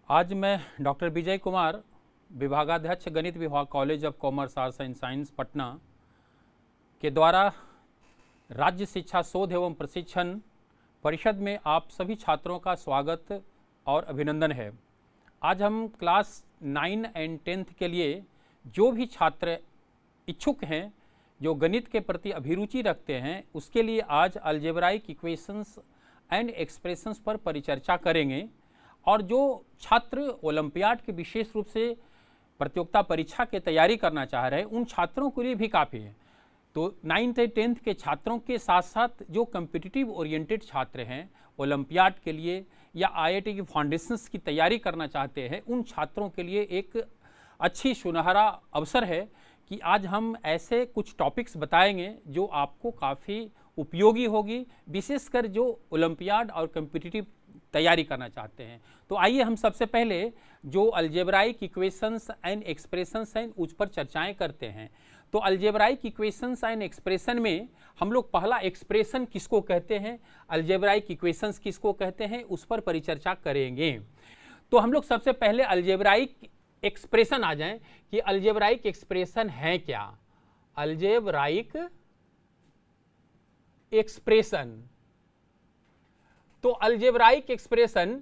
आज मैं डॉक्टर विजय कुमार, विभागाध्यक्ष गणित विभाग, college of commerce arts and science Patna के द्वारा राज्य शिक्षा शोध एवं प्रशिक्षण परिषद में आप सभी छात्रों का स्वागत और अभिनंदन है। आज हम क्लास 9 एंड 10th के लिए जो भी छात्र इच्छुक हैं, जो गणित के प्रति अभिरुचि रखते हैं, उसके लिए आज अलजेब्राइक इक्वेशंस एंड एक्सप्रेशंस पर परिचर्चा करेंगे। और जो छात्र ओलंपियाड के विशेष रूप से प्रतियोगिता परीक्षा की तैयारी करना चाह रहे हैं, उन छात्रों के लिए भी काफ़ी है। तो 9th और 10th के छात्रों के साथ साथ जो कम्पिटिटिव ओरिएंटेड छात्र हैं, ओलंपियाड के लिए या IIT की फाउंडेशंस की तैयारी करना चाहते हैं, उन छात्रों के लिए एक अच्छी सुनहरा अवसर है कि आज हम ऐसे कुछ टॉपिक्स बताएंगे जो आपको काफ़ी उपयोगी होगी, विशेषकर जो ओलंपियाड और कम्पिटिटिव तैयारी करना चाहते हैं। तो आइए हम सबसे पहले जो अलजेब्राइक इक्वेशंस एंड एक्सप्रेशंस हैं उस पर चर्चाएं करते हैं। तो अलजेब्राइक इक्वेशंस एंड एक्सप्रेशन में हम लोग पहला एक्सप्रेशन किसको कहते हैं, अलजेब्राइक इक्वेशंस किसको कहते हैं, उस पर परिचर्चा करेंगे। तो हम लोग सबसे पहले अलजेब्राइक एक्सप्रेशन आ जाएं कि अलजेब्राइक एक्सप्रेशन है क्या। अलजेब्राइक एक्सप्रेशन, तो अलजेब्राइक एक्सप्रेशन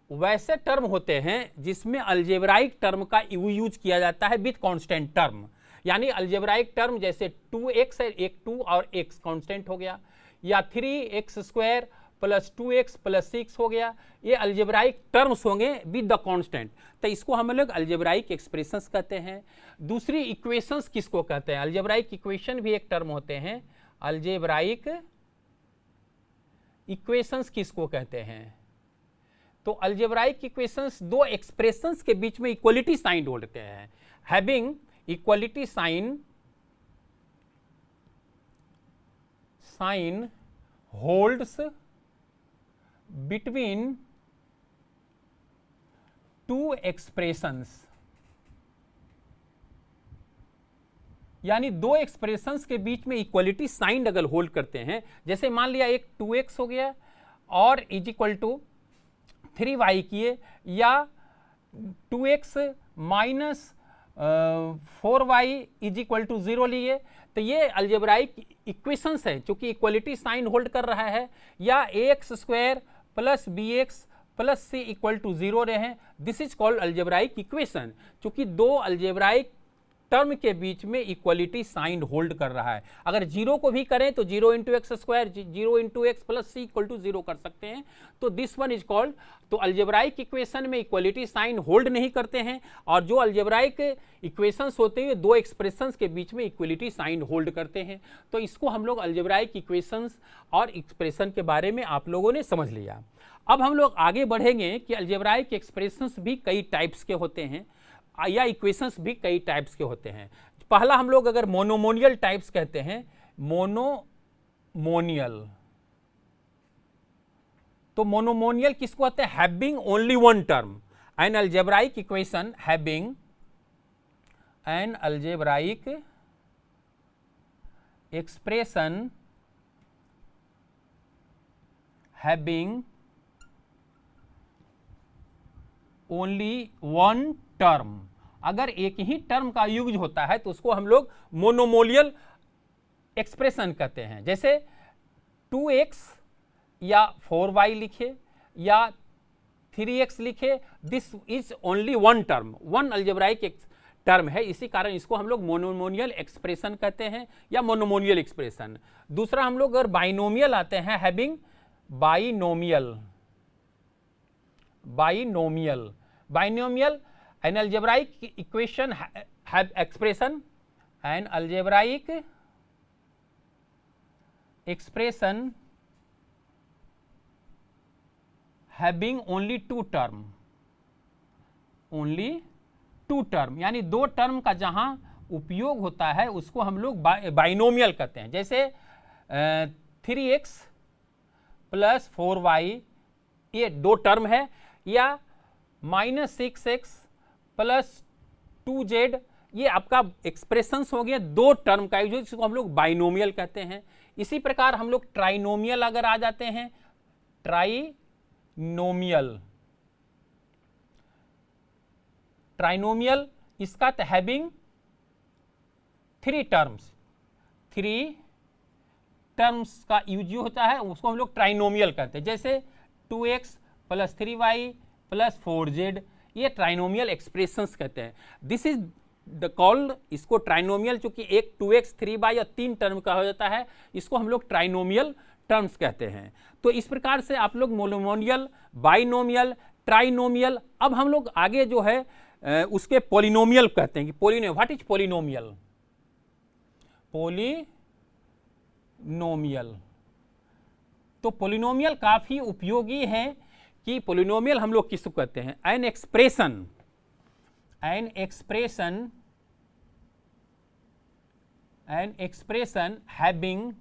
वैसे टर्म होते हैं जिसमें अलजेब्राइक टर्म का यूज किया जाता है विथ कांस्टेंट टर्म। यानी अलजेब्राइक टर्म जैसे 2x है, एक 2 और x कांस्टेंट हो गया, या 3x² प्लस 2x प्लस 6 हो गया, ये अलजेब्राइक टर्म्स होंगे विद द कांस्टेंट। तो इसको हम लोग अलजेब्राइक एक्सप्रेशंस कहते हैं। दूसरी इक्वेशंस किसको कहते हैं, अलजेब्राइक इक्वेशन भी एक टर्म होते हैं। अलजेब्राइक इक्वेशंस किसको कहते हैं, तो अलजेब्राइक इक्वेशंस दो एक्सप्रेशंस के बीच में इक्वलिटी साइन होते हैं। Having equality sign holds between two expressions, यानी दो एक्सप्रेशंस के बीच में इक्वलिटी साइन अगर होल्ड करते हैं, जैसे मान लिया एक 2x हो गया और इज इक्वल टू 3y किए, या 2x minus 4y is equal to 0 लिए, तो ये अलजेब्राइक इक्वेशंस है चूंकि इक्वलिटी साइन होल्ड कर रहा है। या ax² plus bx plus c equal to 0 रहे, this is called algebraic equation, चूंकि दो अलजेब्राइक टर्म के बीच में इक्वलिटी साइन होल्ड कर रहा है। अगर 0 को भी करें तो 0 × x², 0 × x plus c equal to 0 कर सकते हैं। तो दिस वन इज कॉल्ड, तो अलजेब्राइक इक्वेशन में इक्वलिटी साइन होल्ड नहीं करते हैं, और जो अलजेब्राइक इक्वेशंस होते हैं दो एक्सप्रेशंस के बीच में इक्वलिटी साइन होल्ड करते हैं। तो इसको हम लोग अलजेब्राइक इक्वेशंस और एक्सप्रेशन के बारे में आप लोगों ने समझ लिया। अब हम लोग आगे बढ़ेंगे कि अलजेब्राइक एक्सप्रेशंस भी कई टाइप्स के होते हैं या इक्वेशंस भी कई टाइप्स के होते हैं। पहला हम लोग अगर मोनोमोनियल टाइप्स कहते हैं, मोनोमोनियल, तो मोनोमोनियल किसको कहते हैं, having only one term. An algebraic equation having an algebraic expression having only one term, अगर एक ही टर्म का यूज होता है तो उसको हम लोग मोनोमोनियल एक्सप्रेशन कहते हैं। जैसे 2x या 4y लिखे या 3x लिखे, this is only one term, one algebraic term है, इसी कारण इसको हम लोग मोनोमोनियल एक्सप्रेशन कहते हैं या मोनोमोनियल एक्सप्रेशन। दूसरा हम लोग अगर बाइनोमियल आते हैं, having binomial an algebraic equation have expression, an algebraic expression having only two term, यानी दो टर्म का जहां उपयोग होता है उसको हम लोग बाइनोमियल कहते हैं। जैसे 3x प्लस 4y ये दो टर्म है, या -6x प्लस 2z, ये आपका एक्सप्रेशंस हो गया दो टर्म का, जिसको हम लोग बाइनोमियल कहते हैं। इसी प्रकार हम लोग ट्राइनोमियल अगर आ जाते हैं, ट्राइनोमियल ट्राइनोमियल इसका हैविंग 3 टर्म्स, 3 टर्म्स का यूज जो होता है उसको हम लोग ट्राइनोमियल कहते हैं। जैसे 2x + 3y + 4z, ये ट्राइनोमियल एक्सप्रेशंस कहते हैं। दिस इज द कॉल्ड, इसको ट्राइनोमियल, चूंकि एक 2x 3y और 3 टर्म का हो जाता है, इसको हम लोग ट्राइनोमियल टर्म्स कहते हैं। तो इस प्रकार से आप लोग मोनोमोनियल, बाइनोमियल, ट्राइनोमियल, अब हम लोग आगे जो है उसके पॉलिनोमियल कहते हैं कि polynomial, what is polynomial? Polynomial, तो पॉलिनोमियल काफी उपयोगी है कि पॉलिनोमियल हम लोग किसको कहते हैं? An expression having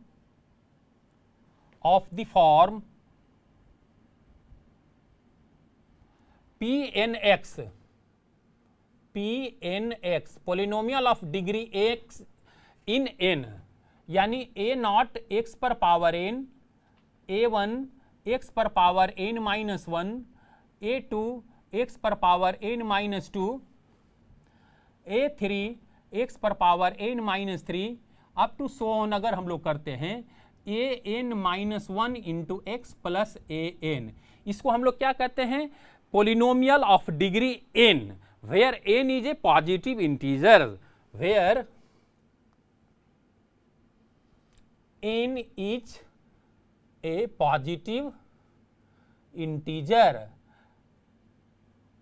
of the form Pnx, polynomial of degree x in n, यानी a0 x पर पावर n, a1 x पर power n minus 1, a2 x पर power n minus 2, a3 x पर power n minus 3 up to so on अगर हम लोग करते हैं an-1 into x plus an, इसको हम लोग क्या कहते हैं? Polynomial of degree n, where n is a positive integer, where n is a positive integer,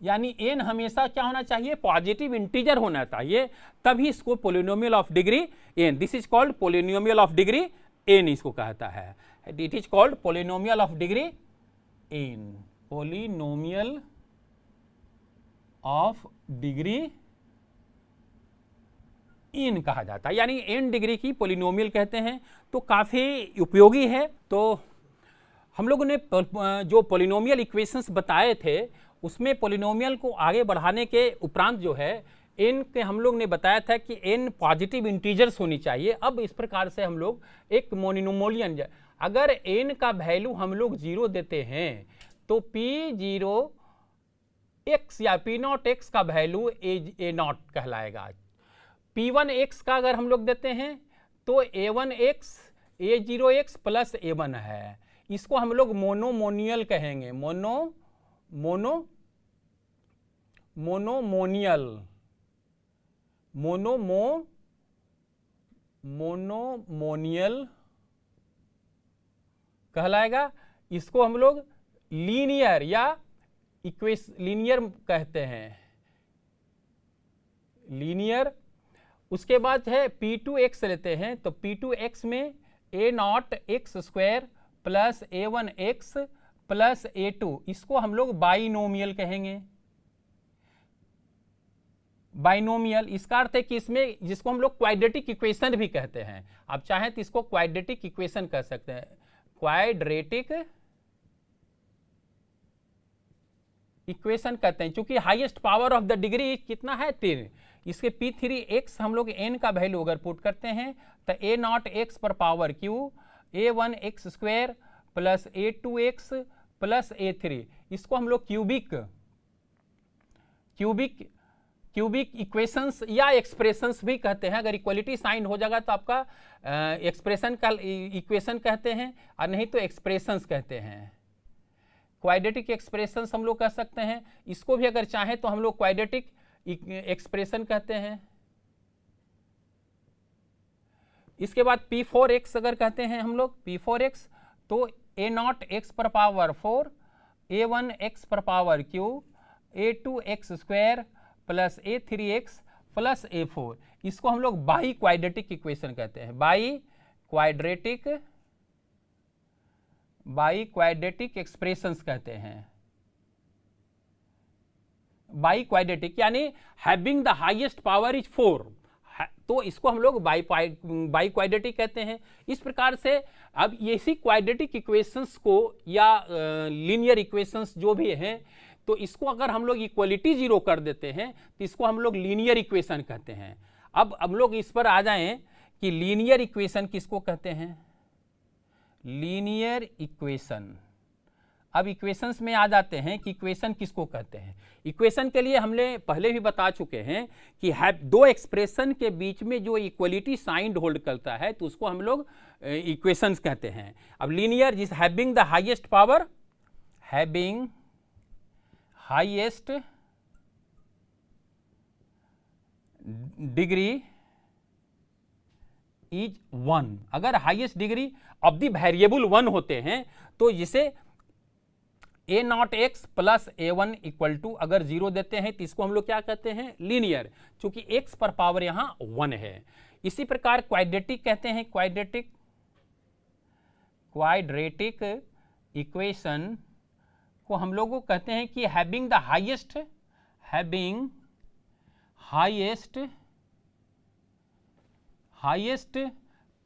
यानी n हमेशा क्या होना चाहिए? पॉजिटिव इंटीजर होना चाहिए, तभी इसको polynomial of degree n, this is called polynomial of degree n इसको कहता है। It is called polynomial of degree n, polynomial of degree n कहा जाता है, यानी n डिग्री की पोलिनोमियल कहते हैं। तो काफ़ी उपयोगी है। तो हम लोगों ने जो पोलिनोमियल इक्वेशंस बताए थे उसमें पोलिनोमियल को आगे बढ़ाने के उपरांत जो है n के हम लोग ने बताया था कि n पॉजिटिव इंटीजर्स होनी चाहिए। अब इस प्रकार से हम लोग एक मोनोमोलियन, अगर n का वैल्यू हम लोग 0 देते हैं तो P0x या P0x का वैल्यू a0 कहलाएगा। P1x का अगर हम लोग देते हैं तो a1x a0x प्लस a1 है, इसको हम लोग मोनोमोनियल कहेंगे, मोनोमोनियल कहलाएगा। इसको हम लोग लीनियर या लीनियर कहते हैं, लीनियर। उसके बाद है P2x लेते हैं तो P2x में a0x² plus a1x plus a2, इसको हम लोग बाइनोमियल कहेंगे। बाइनोमियल इसका अर्थ है कि इसमें, जिसको हम लोग क्वाड्रेटिक इक्वेशन भी कहते हैं, आप चाहें तो इसको क्वाड्रेटिक इक्वेशन कह सकते हैं, क्वाड्रेटिक इक्वेशन कहते हैं। चूंकि highest power of the degree कितना है? 3, इसके P3x हम लोग n का वैल्यू अगर पुट करते हैं तो a0x पर power q, a1x² plus a2x plus a3, इसको हम लोग क्यूबिक इक्वेशंस या एक्सप्रेशंस भी कहते हैं। अगर इक्वलिटी साइन हो जाएगा तो आपका एक्सप्रेशन का इक्वेशन कहते हैं, और नहीं तो एक्सप्रेशंस कहते हैं। क्वाड्रेटिक एक्सप्रेशंस हम लोग कह सकते हैं, इसको भी अगर चाहें तो हम लोग क्वाड्रेटिक एक्सप्रेशन कहते हैं। इसके बाद P4x अगर कहते हैं हम लोग P4x तो a0x पर पावर 4, a1x पर power q, a2x² plus a3x plus a4, इसको हम लोग बाई क्वाड्रेटिक इक्वेशन कहते हैं, बाई क्वाड्रेटिक एक्सप्रेशंस कहते हैं। बाई क्वाड्रेटिक यानी having the highest power is 4, तो इसको हम लोग बाई क्वाड्रेटिक कहते हैं। इस प्रकार से अब ऐसी क्वाड्रेटिक इक्वेशंस को या लीनियर इक्वेशंस जो भी हैं, तो इसको अगर हम लोग इक्वलिटी 0 कर देते हैं तो इसको हम लोग लीनियर इक्वेशन कहते हैं। अब हम लोग इस पर आ जाएं कि लीनियर इक्वेशन किसको कहते हैं? लीनियर इक्वेशन, अब इक्वेशंस में आ जाते हैं कि इक्वेशन किसको कहते हैं। इक्वेशन के लिए हमने पहले भी बता चुके हैं कि दो एक्सप्रेशन के बीच में जो इक्वलिटी साइन होल्ड करता है तो उसको हम लोग इक्वेशंस कहते हैं। अब लीनियर जिस having the highest power, having highest degree is 1, अगर highest degree of the variable 1 होते हैं तो जिसे a not x plus a one equal to अगर 0 देते हैं तो इसको हम लोग क्या कहते हैं, लीनियर, क्योंकि x पर पावर यहां 1 है। इसी प्रकार क्वाड्रेटिक कहते हैं, क्वाड्रेटिक इक्वेशन को हम लोग कहते हैं कि having the highest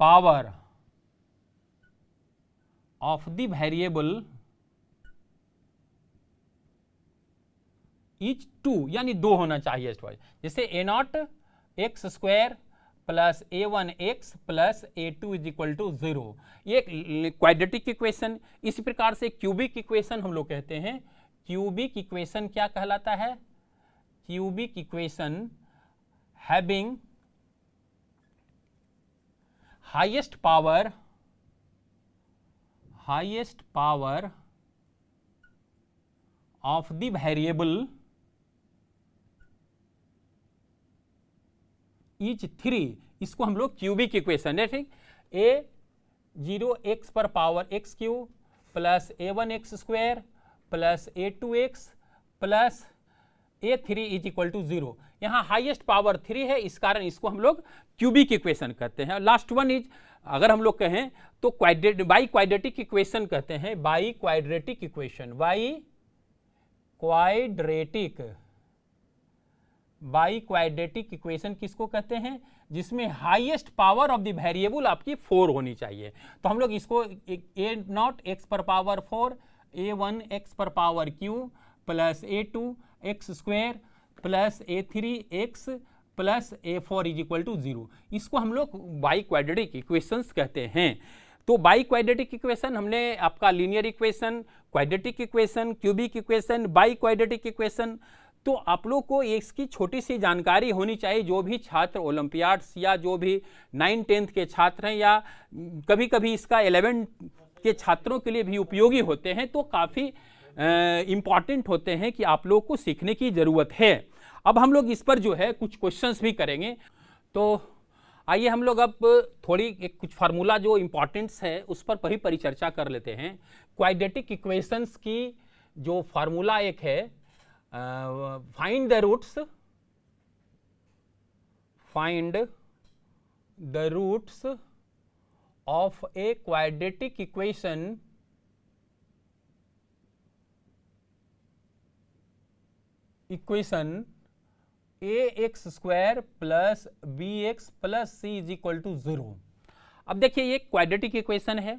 power of the variable is 2, यानी 2 होना चाहिए। जैसे a not x square plus a one x plus a two is equal to 0, ये क्वाड्रेटिक इक्वेशन। इसी प्रकार से क्यूबिक इक्वेशन हम लोग कहते हैं। क्यूबिक इक्वेशन क्या कहलाता है, cubic equation having highest power of the variable is 3, इसको हम लोग क्यूबिक इक्वेशन है, ठीक। ए 0 एक्स पर power x cube plus a one x square plus a two x plus a three is equal to 0, यहाँ highest power 3 है, इस कारण इसको हम लोग क्यूबिक इक्वेशन कहते हैं। लास्ट वन इज, अगर हम लोग कहें तो बाई क्वाड्रेटिक इक्वेशन कहते हैं, बाई क्वाड्रेटिक इक्वेशन किसको कहते हैं, जिसमें highest power of the variable आपकी 4 होनी चाहिए। तो हम लोग इसको ए नॉट एक्स पर पावर 4, ए वन एक्स पर power cube plus a two x square plus a three x plus a four is equal to 0, इसको हम लोग बाई क्वाड्रेटिक इक्वेशंस कहते हैं। तो बाई क्वाड्रेटिक इक्वेशन हमने आपका linear equation, quadratic equation, cubic equation, by quadratic equation, तो आप लोग को इसकी छोटी सी जानकारी होनी चाहिए। जो भी छात्र ओलंपियाड्स या जो भी 9-10th के छात्र हैं या कभी कभी इसका 11 के छात्रों के लिए भी उपयोगी होते हैं, तो काफ़ी इम्पॉर्टेंट होते हैं कि आप लोग को सीखने की ज़रूरत है। अब हम लोग इस पर जो है कुछ क्वेश्चंस भी करेंगे। तो आइए हम लोग अब थोड़ी कुछ फार्मूला जो इम्पॉर्टेंट्स है उस पर ही परिचर्चा कर लेते हैं। क्वाड्रेटिक इक्वेशंस की जो फार्मूला एक है, find the roots of a quadratic equation a x square plus B x plus c is equal to 0। अब देखिए ये क्वाड्रेटिक इक्वेशन है।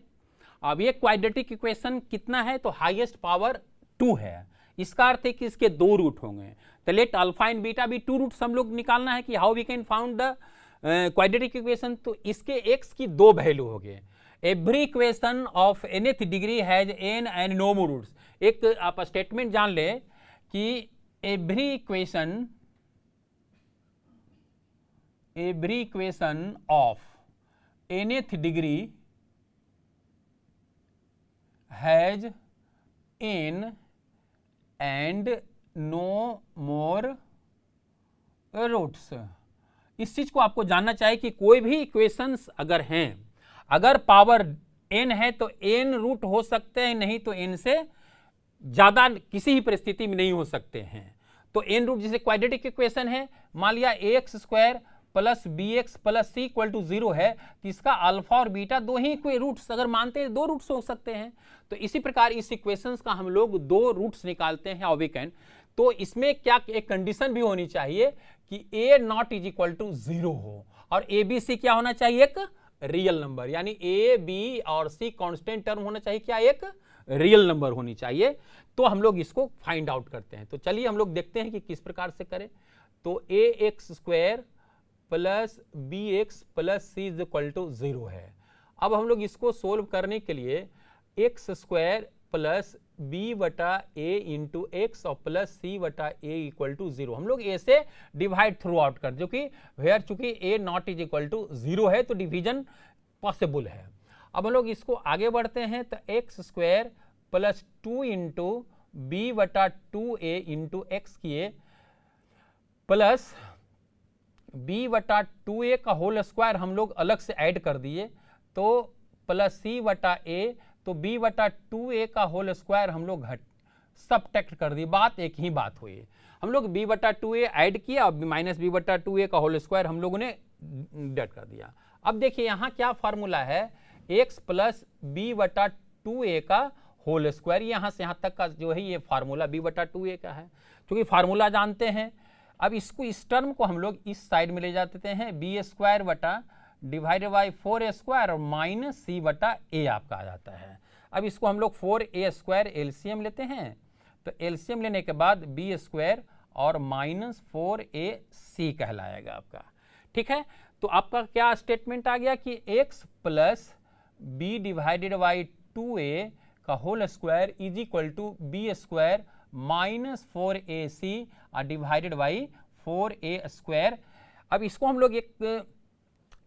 अब ये क्वाड्रेटिक इक्वेशन कितना है, तो हाईएस्ट पावर 2 है। इसका अर्थ है कि इसके 2 रूट होंगे। तो लेट अल्फा एंड बीटा भी 2 रूट्स हम लोग निकालना है कि how we can found the quadratic equation. तो इसके x की 2 वैल्यू हो गए। Every equation of nth degree has n and no more roots. एक आप स्टेटमेंट जान ले कि every equation of nth degree has n and no more roots. इस चीज को आपको जानना चाहिए कि कोई भी इक्वेशंस अगर हैं, अगर पावर n है तो n रूट हो सकते हैं, नहीं तो n से ज्यादा किसी ही परिस्थिति में नहीं हो सकते हैं। तो n रूट, जैसे क्वाड्रेटिक इक्वेशन है, मान लिया ax square plus B x plus c equal to 0 है, तो इसका अल्फा और बीटा 2 ही कोई रूट्स अगर मानते हैं 2 रूट्स हो सकते हैं। तो इसी प्रकार इस इक्वेशंस का हम लोग 2 रूट्स निकालते हैं हाउ वी कैन। तो इसमें क्या एक कंडीशन भी होनी चाहिए कि a naught is equal to 0 हो और a b c क्या होना चाहिए, एक रियल नंबर, यानी a b और c कांस्टेंट टर्म होना चाहिए, क्या एक रियल नंबर होनी चाहिए। तो हम लोग इसको फाइंड आउट करते हैं। तो चलिए हम लोग देखते हैं कि किस प्रकार से करें। तो a x square plus B x plus c is equal to 0 है। अब हम लोग इसको सोल्व करने के लिए एक्स स्क्वायर प्लस बी बटा ए इंटू एक्स और प्लस सी बटा ए इक्वल टू 0। हम लोग ए से डिवाइड थ्रू आउट कर, जो कि वेयर चूंकि ए नॉट इज इक्वल टू 0 है तो डिवीजन पॉसिबल है। अब हम लोग इसको आगे बढ़ते हैं तो x square plus 2 into b बटा 2a इंटू एक्स किए प्लस बी बटा 2a का होल स्क्वायर हम लोग अलग से ऐड कर दिए तो प्लस सी बटा ए, तो b बटा 2a का होल स्क्वायर हम लोग सबट्रैक्ट कर दिए। बात एक ही बात हुई, हम लोग b बटा 2a ऐड किया और माइनस b बटा 2a का होल स्क्वायर हम लोगों ने डिवाइड कर दिया। अब देखिए यहाँ क्या फार्मूला है, x प्लस b बटा 2a का होल स्क्वायर, यहाँ से यहाँ तक का जो है ये फार्मूला b बटा 2a का है। क्योंकि फार्मूला जानते हैं, अब इसको इस टर्म को हम लोग इस साइड में ले जाते हैं, बी स्क्वायर बटा डिवाइडेड बाई 4a स्क्वायर और माइनस सी बटा ए आपका आ जाता है। अब इसको हम लोग 4a स्क्वायर एलसीएम लेते हैं, तो एलसीएम लेने के बाद बी स्क्वायर और माइनस 4ac कहलाएगा आपका। ठीक है, तो आपका क्या स्टेटमेंट आ गया कि x plus b divided by 2a का whole square is equal to b square minus 4ac divided by 4a square. अब इसको हम लोग एक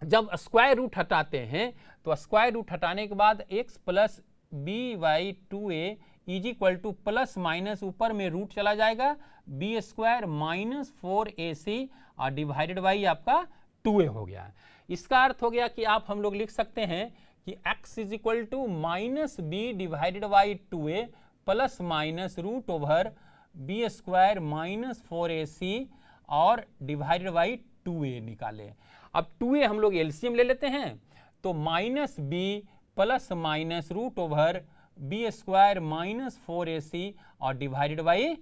जब स्क्वायर रूट हटाते हैं तो स्क्वायर रूट हटाने के बाद x plus b by 2a is equal to plus minus ऊपर में रूट चला जाएगा बी स्क्वायर माइनस 4ac और डिवाइडेड बाई आपका 2a हो गया। इसका अर्थ हो गया कि आप हम लोग लिख सकते हैं कि x is equal to minus B divided by 2a plus minus root over b square minus 4ac और डिवाइडेड बाई 2a निकाले। अब 2a हम लोग एलसीएम ले लेते हैं तो minus b plus minus root over b square minus 4ac और डिवाइडेड बाई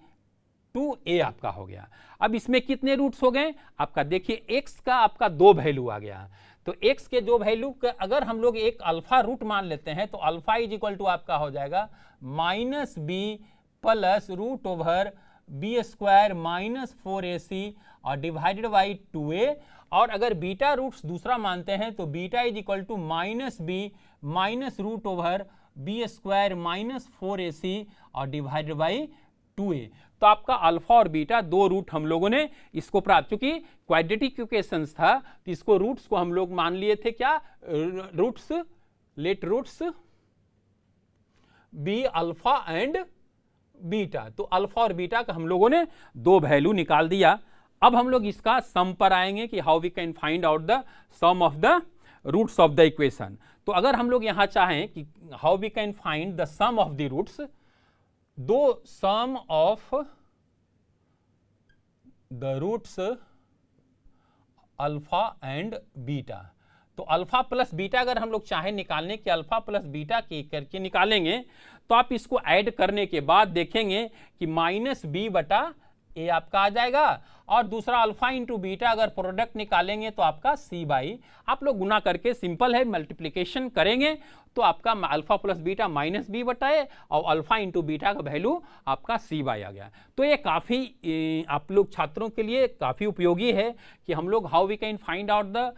2a आपका हो गया। अब इसमें कितने रूट्स हो गए आपका, देखिए x का आपका 2 वैल्यू आ गया, तो x के 2 वैल्यू का अगर हम लोग एक अल्फा रूट मान लेते हैं तो अल्फा इज इक्वल टू आपका हो जाएगा minus b plus root over b square minus 4ac और डिवाइडेड बाई 2a, और अगर बीटा रूट्स दूसरा मानते हैं तो beta is equal to minus b minus root over b square minus 4ac और डिवाइडेड बाई 2a। तो आपका अल्फा और बीटा 2 रूट हम लोगों ने इसको प्राप्त, चूंकि क्वाड्रेटिक इक्वेशंस था तो इसको रूट्स को हम लोग मान लिए थे क्या, roots let roots be alpha and beta, तो अल्फा और बीटा का हम लोगों ने 2 वैल्यू निकाल दिया। अब हम लोग इसका सम पर आएंगे कि how we can find out the sum of the roots of the equation. तो अगर हम लोग यहां चाहें कि how we can find the sum of the roots, दो sum of the roots alpha and beta, तो अल्फा प्लस बीटा अगर हम लोग चाहें निकालने के अल्फा प्लस बीटा की करके निकालेंगे तो आप इसको ऐड करने के बाद देखेंगे कि माइनस बी बटा ए आपका आ जाएगा, और दूसरा अल्फा इंटू बीटा अगर प्रोडक्ट निकालेंगे तो आपका सी बाई, आप लोग गुना करके सिंपल है मल्टीप्लिकेशन करेंगे तो आपका alpha plus beta minus b बटा ए और अल्फा इंटू बीटा का वैल्यू आपका सी बाई आ गया। तो ये काफ़ी आप लोग छात्रों के लिए काफ़ी उपयोगी है कि हम लोग how we can find out the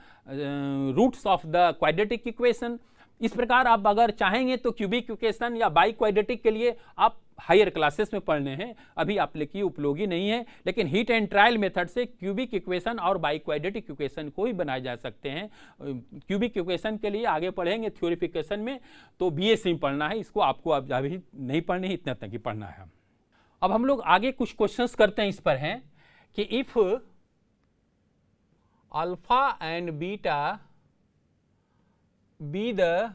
roots of the quadratic equation. इस प्रकार आप अगर चाहेंगे तो क्यूबिक इक्वेशन या बाई क्वाड्रेटिक के लिए आप हायर क्लासेस में पढ़ने हैं, अभी आप लिए उपयोगी नहीं है, लेकिन हिट एंड ट्रायल मेथड से क्यूबिक इक्वेशन और बाई क्वाड्रेटिक इक्वेशन को ही बनाए जा सकते हैं। क्यूबिक इक्वेशन के लिए आगे पढ़ेंगे थ्योरिफिकेशन में, तो बीएससी में पढ़ना है, इसको आपको अब अभी नहीं पढ़नी है, इतना तक ही पढ़ना है। अब हम लोग आगे कुछ क्वेश्चंस करते हैं इस पर हैं कि if alpha and beta be the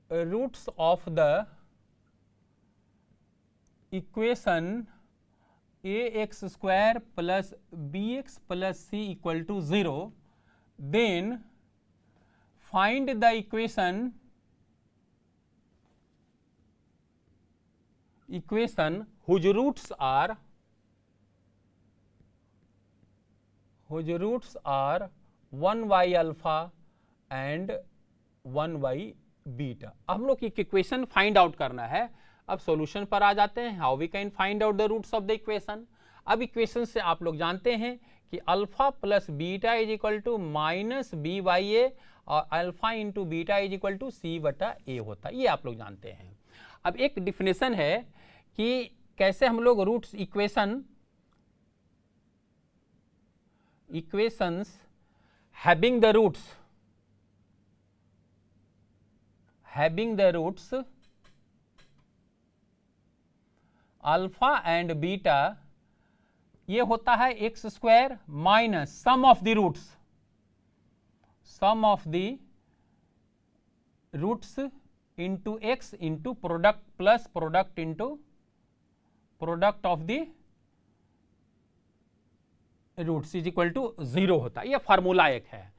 roots of the equation ax square plus bx plus c equal to 0, then find the equation whose roots are 1 by alpha and 1 by beta. हम लोग एक equation find out करना है। अब solution पर आ जाते हैं, how we can find out the roots of the equation. अब इक्वेशन से आप लोग जानते हैं कि alpha plus beta is equal to minus B by A और alpha into beta is equal to C बटा ए होता है, ये आप लोग जानते हैं। अब एक डिफिनेशन है कि कैसे हम लोग roots equations having the roots alpha and beta, ये होता है x square minus sum of the roots into x into product plus product into product of the roots is equal to 0 होता है। ये फार्मूला एक है।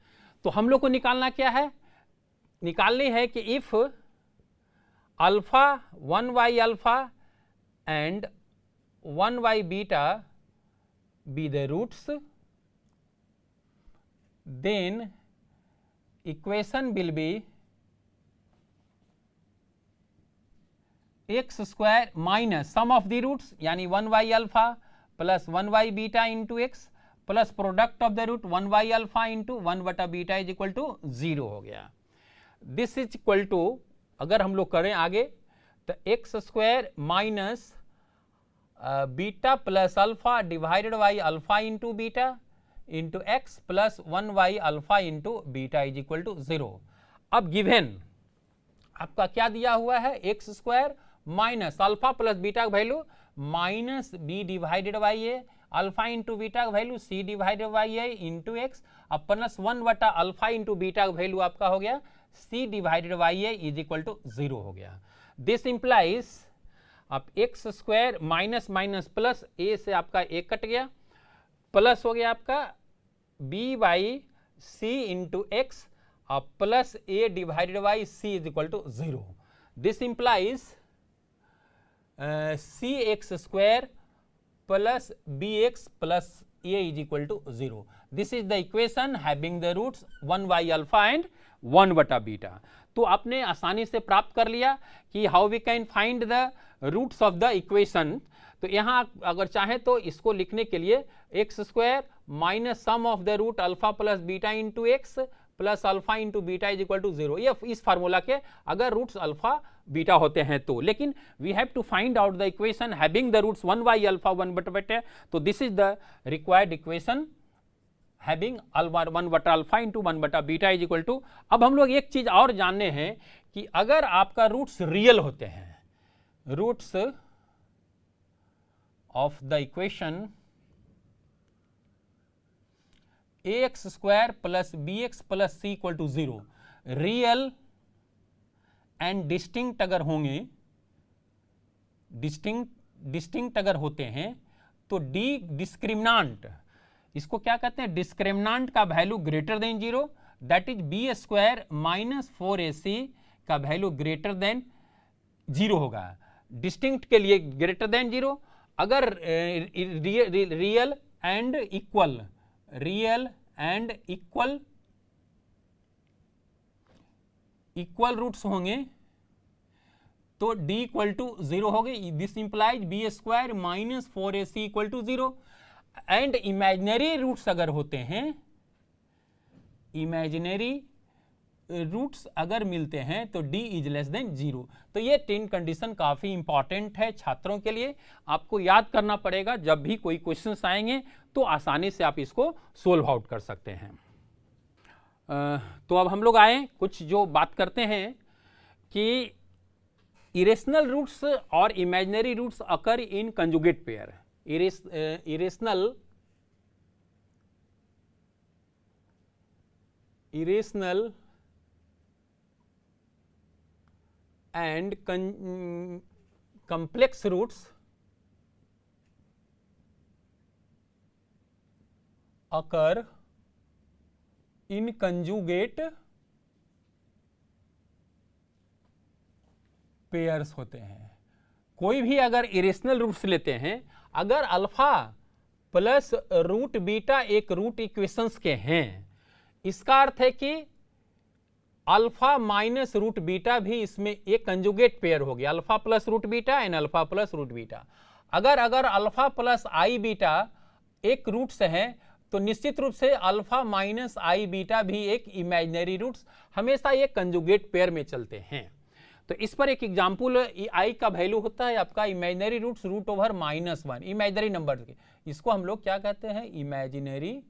तो हम लोग को निकालना क्या है, निकालनी है कि if alpha 1 alpha and 1 beta be the roots, then equation will be x square minus sum of the roots यानी 1 alpha plus 1 beta into x plus product of the root 1 alpha into 1 beta is equal to 0 हो गया। This is equal to, अगर हम लोग करें आगे तो x square minus beta plus alpha divided by alpha into beta into x plus 1 alpha into beta is equal to 0। अब given आपका क्या दिया हुआ है, x square minus alpha plus beta का value minus B divided by A, alpha into beta का value C divided by A into X, अब plus 1 alpha into beta का वैल्यू आपका हो गया C divided by A is equal to 0 हो गया। This implies अब X square minus minus plus, A से आपका ए कट गया, प्लस हो गया आपका B by C into x plus A divided by C is equal to 0। This implies C X square plus B x plus A is equal to 0। This is the equation having the roots 1 alpha and 1 beta. तो आपने आसानी से प्राप्त कर लिया कि how we can find the roots of the equation. तो यहाँ अगर चाहें तो इसको लिखने के लिए x square minus sum of the root alpha plus beta into x plus alpha into beta is equal to 0, ये इस फार्मूला के अगर रूट्स अल्फा बीटा होते हैं तो। लेकिन we have to find out the equation having the roots 1 alpha 1 beta, तो this is the required equation having 1 alpha into 1 beta is equal to. अब हम लोग एक चीज और जानने हैं कि अगर आपका रूट्स रियल होते हैं, roots of the equation ax square plus B x plus c equal to 0 real and distinct अगर होंगे, डिस्टिंक्ट अगर होते हैं तो डी डिस्क्रिमिनांट, इसको क्या कहते हैं, डिस्क्रिमिनांट का value greater than 0, that is b square minus 4ac का वैल्यू ग्रेटर देन 0 होगा। डिस्टिंक्ट के लिए ग्रेटर देन 0, अगर real and equal, real and equal roots होंगे तो d इक्वल टू 0 हो गई। This implies b square minus 4ac equal to 0। And imaginary roots अगर होते हैं, इमेजिनरी रूट्स अगर मिलते हैं तो d इज लेस देन 0। तो ये 10 कंडीशन काफी इंपॉर्टेंट है छात्रों के लिए, आपको याद करना पड़ेगा। जब भी कोई क्वेश्चंस आएंगे तो आसानी से आप इसको सोल्व आउट कर सकते हैं। तो अब हम लोग आए कुछ जो बात करते हैं कि इरेशनल रूट्स और imaginary roots occur in conjugate pair. Irrational and complex roots occur in conjugate pairs होते हैं। कोई भी अगर इरेशनल रूट्स लेते हैं, अगर अल्फा प्लस रूट बीटा एक रूट इक्वेशंस के हैं, इसका अर्थ है कि अल्फा माइनस रूट बीटा भी इसमें एक कंजुगेट पेयर हो गया, alpha plus root beta and alpha plus root beta. अगर अल्फा प्लस आई बीटा एक रूट से है तो निश्चित रूप से अल्फा माइनस आई बीटा भी एक इमेजिनरी रूट्स, हमेशा ये कंजुगेट पेयर में चलते हैं। तो इस पर एक एग्जाम्पल, आई का वैल्यू होता है आपका imaginary roots root over -1, imaginary number के, इसको हम लोग क्या कहते हैं, इमेजिनरी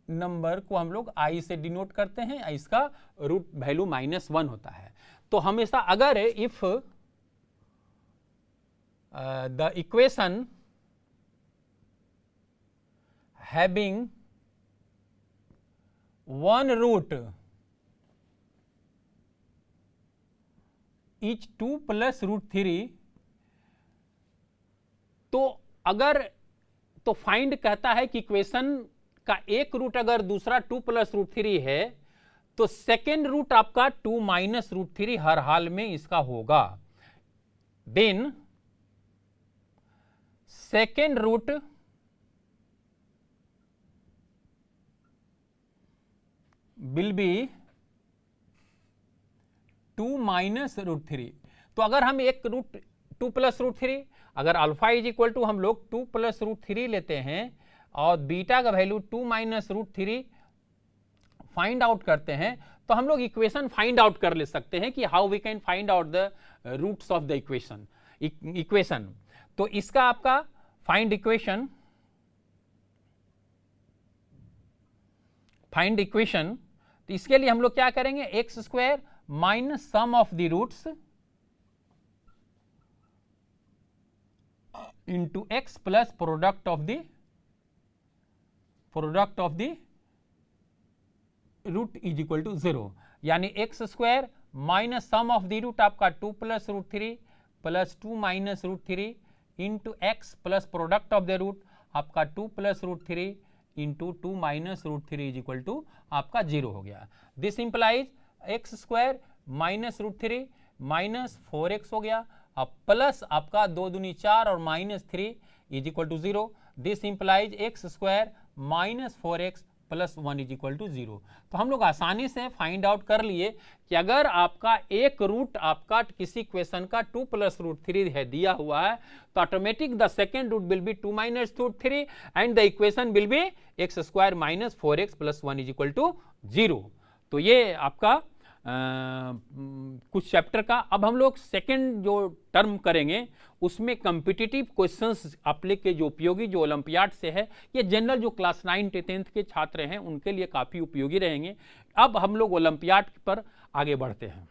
नंबर को हम लोग आई से डिनोट करते हैं, इसका रूट वैल्यू -1 होता है। तो हमेशा अगर if the equation having one root is 2 + √3, तो अगर तो फाइंड कहता है कि इक्वेशन का एक रूट अगर दूसरा 2 + √3 है तो सेकेंड रूट आपका 2 - √3 हर हाल में इसका होगा। Then second root will be 2 - √3। तो अगर हम एक रूट 2 + √3, अगर अल्फा इज इक्वल टू हम लोग 2 + √3 लेते हैं और बीटा का वैल्यू 2 - √3 फाइंड आउट करते हैं, तो हम लोग इक्वेशन फाइंड आउट कर ले सकते हैं कि how we can find out the roots of the equation. तो इसका आपका फाइंड इक्वेशन, तो इसके लिए हम लोग क्या करेंगे, x² minus sum of the roots into x plus product of the root is equal to 0, यानी x² minus sum of the root आपका 2 + √3 plus 2 - √3 into x plus product of the root आपका 2 + √3 इंटू 2 - √3 इज इक्वल टू आपका 0 हो गया। This implies x² minus √3 minus 4x हो गया, अब plus आपका 2 दूनी 4 और -3 is equal to 0। This implies x² minus 4x plus 1 is equal to 0। तो हम लोग आसानी से फाइंड आउट कर लिए कि अगर आपका एक रूट आपका किसी क्वेश्चन का 2 + √3 है दिया हुआ है, तो automatic the second root will be 2 - √3 and the equation will be x² minus 4x plus 1 is equal to 0। तो ये आपका कुछ चैप्टर का। अब हम लोग सेकंड जो टर्म करेंगे उसमें कॉम्पिटिटिव क्वेश्चंस आपके के जो उपयोगी जो ओलंपियाड से है, ये जनरल जो क्लास 9 10th के छात्र हैं उनके लिए काफ़ी उपयोगी रहेंगे। अब हम लोग ओलंपियाड पर आगे बढ़ते हैं।